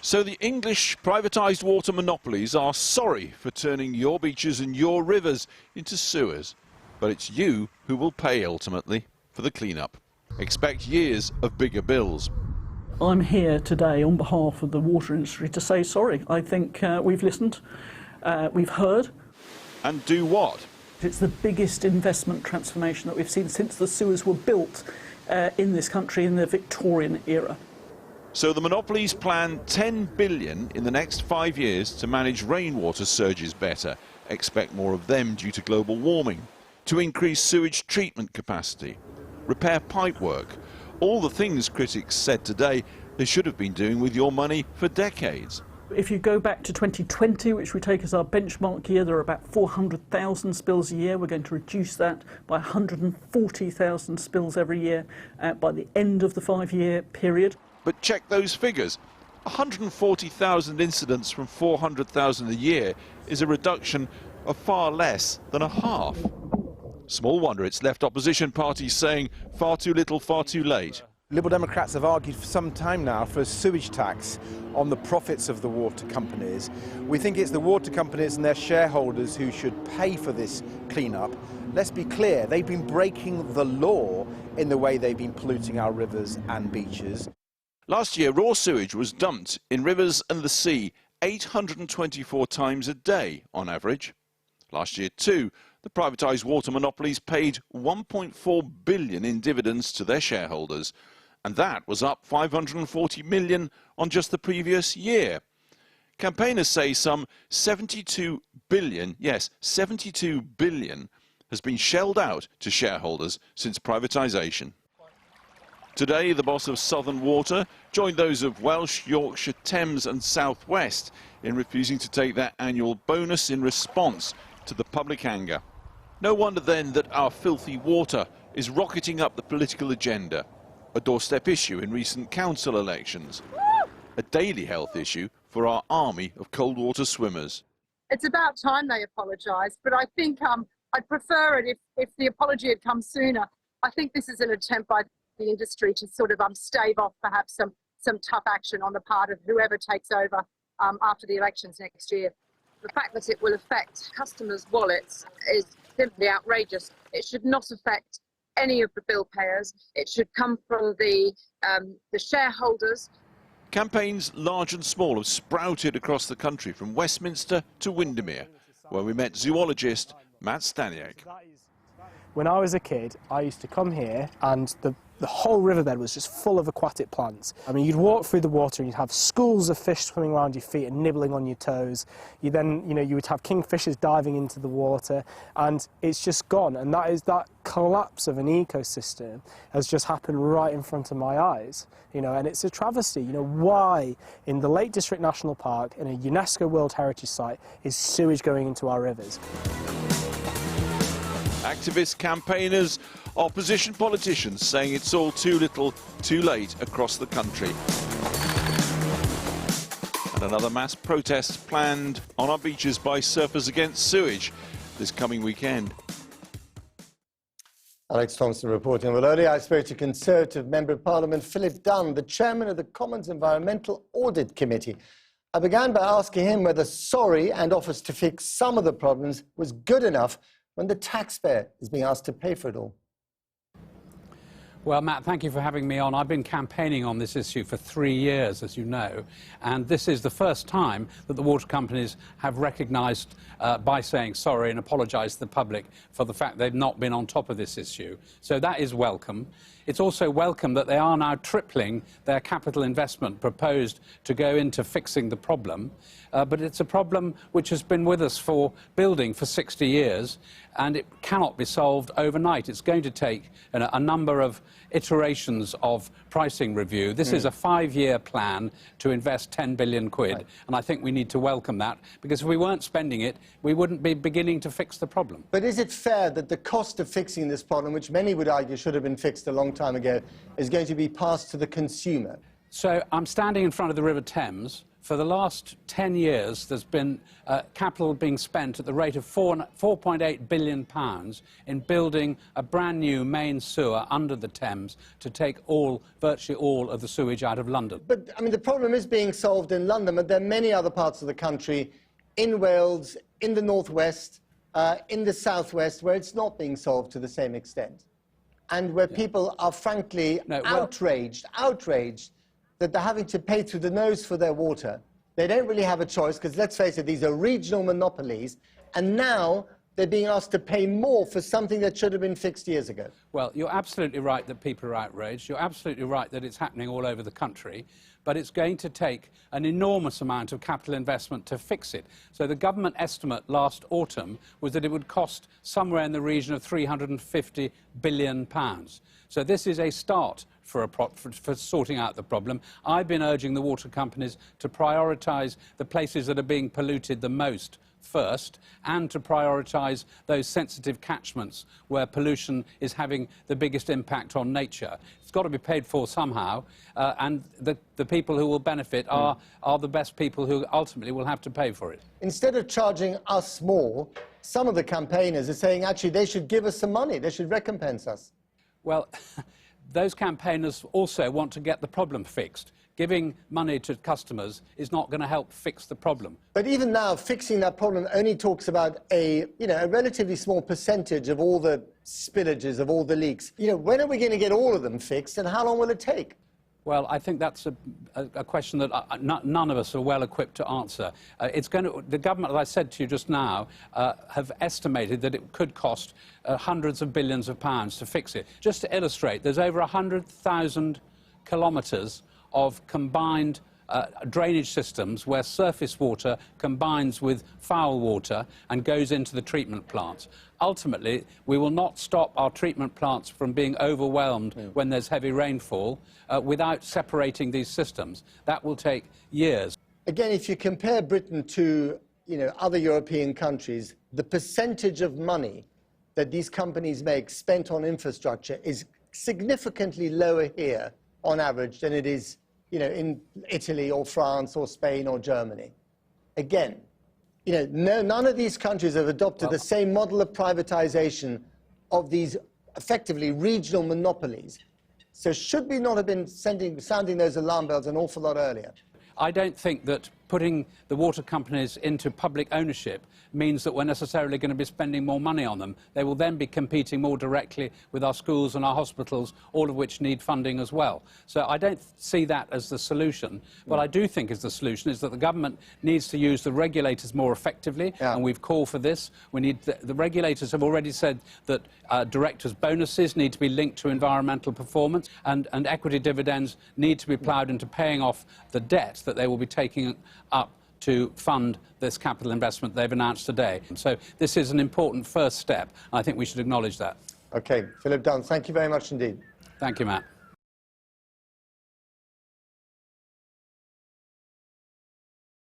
So the English privatised water monopolies are sorry for turning your beaches and your rivers into sewers. But it's you who will pay ultimately for the clean-up. Expect years of bigger bills. I'm here today on behalf of the water industry to say sorry. I think we've listened, we've heard. And do what? It's the biggest investment transformation that we've seen since the sewers were built in this country in the Victorian era. So the monopolies plan $10 billion in the next 5 years to manage rainwater surges better. Expect more of them due to global warming. To increase sewage treatment capacity, repair pipework. All the things critics said today they should have been doing with your money for decades. If you go back to 2020, which we take as our benchmark year, there are about 400,000 spills a year. We're going to reduce that by 140,000 spills every year by the end of the 5-year period. But check those figures. 140,000 incidents from 400,000 a year is a reduction of far less than a half. Small wonder it's left opposition parties saying far too little, far too late. Liberal Democrats have argued for some time now for a sewage tax on the profits of the water companies. We think it's the water companies and their shareholders who should pay for this clean-up. Let's be clear, they've been breaking the law in the way they've been polluting our rivers and beaches. Last year, raw sewage was dumped in rivers and the sea 824 times a day on average. Last year, too, the privatised water monopolies paid $1.4 billion in dividends to their shareholders, and that was up $540 million on just the previous year. Campaigners say some $72 billion, yes, $72 billion, has been shelled out to shareholders since privatisation. Today, the boss of Southern Water joined those of Welsh, Yorkshire, Thames and South West in refusing to take their annual bonus in response to the public anger. No wonder then that our filthy water is rocketing up the political agenda, a doorstep issue in recent council elections, a daily health issue for our army of cold water swimmers. It's about time they apologise, but I think I'd prefer it if the apology had come sooner. I think this is an attempt by the industry to sort of stave off perhaps some tough action on the part of whoever takes over after the elections next year. The fact that it will affect customers' wallets is simply outrageous. It should not affect any of the bill payers. It should come from the shareholders. Campaigns large and small have sprouted across the country, from Westminster to Windermere, where we met zoologist Matt Staniak. When I was a kid, I used to come here and the whole riverbed was just full of aquatic plants. I mean, you'd walk through the water and you'd have schools of fish swimming around your feet and nibbling on your toes. You would have kingfishers diving into the water, and it's just gone. And that collapse of an ecosystem has just happened right in front of my eyes. And it's a travesty. Why in the Lake District National Park, in a UNESCO World Heritage Site, is sewage going into our rivers? Activists, campaigners, opposition politicians saying it's all too little, too late across the country. And another mass protest planned on our beaches by surfers against sewage this coming weekend. Alex Thompson reporting. Well, earlier I spoke to Conservative Member of Parliament Philip Dunn, the chairman of the Commons Environmental Audit Committee. I began by asking him whether sorry and offers to fix some of the problems was good enough when the taxpayer is being asked to pay for it all. Well, Matt, thank you for having me on. I've been campaigning on this issue for 3 years, as you know, and this is the first time that the water companies have recognised by saying sorry and apologised to the public for the fact they've not been on top of this issue. So that is welcome. It's also welcome that they are now tripling their capital investment proposed to go into fixing the problem. But it's a problem which has been with us for building for 60 years, and it cannot be solved overnight. It's going to take a number of iterations of pricing review. This is a 5-year plan to invest 10 billion quid, right. And I think we need to welcome that, because if we weren't spending it, we wouldn't be beginning to fix the problem. But is it fair that the cost of fixing this problem, which many would argue should have been fixed a long time ago, is going to be passed to the consumer? So I'm standing in front of the River Thames, For the last 10 years, there's been capital being spent at the rate of £4.8 billion in building a brand new main sewer under the Thames to take virtually all of the sewage out of London. But, I mean, the problem is being solved in London, but there are many other parts of the country, in Wales, in the northwest, in the southwest, where it's not being solved to the same extent. And where people are frankly outraged that they're having to pay through the nose for their water. They don't really have a choice, because let's face it, these are regional monopolies, and now they're being asked to pay more for something that should have been fixed years ago. Well, you're absolutely right that people are outraged. You're absolutely right that it's happening all over the country, but it's going to take an enormous amount of capital investment to fix it. So the government estimate last autumn was that it would cost somewhere in the region of £350 billion. So this is a start for sorting out the problem. I've been urging the water companies to prioritise the places that are being polluted the most first, and to prioritise those sensitive catchments where pollution is having the biggest impact on nature. It's got to be paid for somehow, and the people who will benefit are the best people who ultimately will have to pay for it. Instead of charging us more, some of the campaigners are saying actually they should give us some money, they should recompense us. Well, those campaigners also want to get the problem fixed. Giving money to customers is not going to help fix the problem. But even now, fixing that problem only talks about a relatively small percentage of all the spillages, of all the leaks. When are we going to get all of them fixed, and how long will it take? Well, I think that's a question that none of us are well equipped to answer. The government, as I said to you just now, have estimated that it could cost hundreds of billions of pounds to fix it. Just to illustrate, there's over 100,000 kilometres of combined drainage systems where surface water combines with foul water and goes into the treatment plants. Ultimately, we will not stop our treatment plants from being overwhelmed when there's heavy rainfall without separating these systems. That will take years. Again, if you compare Britain to other European countries, the percentage of money that these companies make spent on infrastructure is significantly lower here on average than it is in Italy or France or Spain or Germany. Again, none of these countries have adopted the same model of privatization of these effectively regional monopolies. So should we not have been sounding those alarm bells an awful lot earlier? I don't think that putting the water companies into public ownership means that we're necessarily going to be spending more money on them. They will then be competing more directly with our schools and our hospitals, all of which need funding as well. So I don't see that as the solution. What I do think is the solution is that the government needs to use the regulators more effectively, and we've called for this. We need the regulators have already said that directors' bonuses need to be linked to environmental performance, and equity dividends need to be ploughed into paying off the debt that they will be taking up to fund this capital investment they've announced today. So this is an important first step. I think we should acknowledge that. OK, Philip Dunn, thank you very much indeed. Thank you, Matt.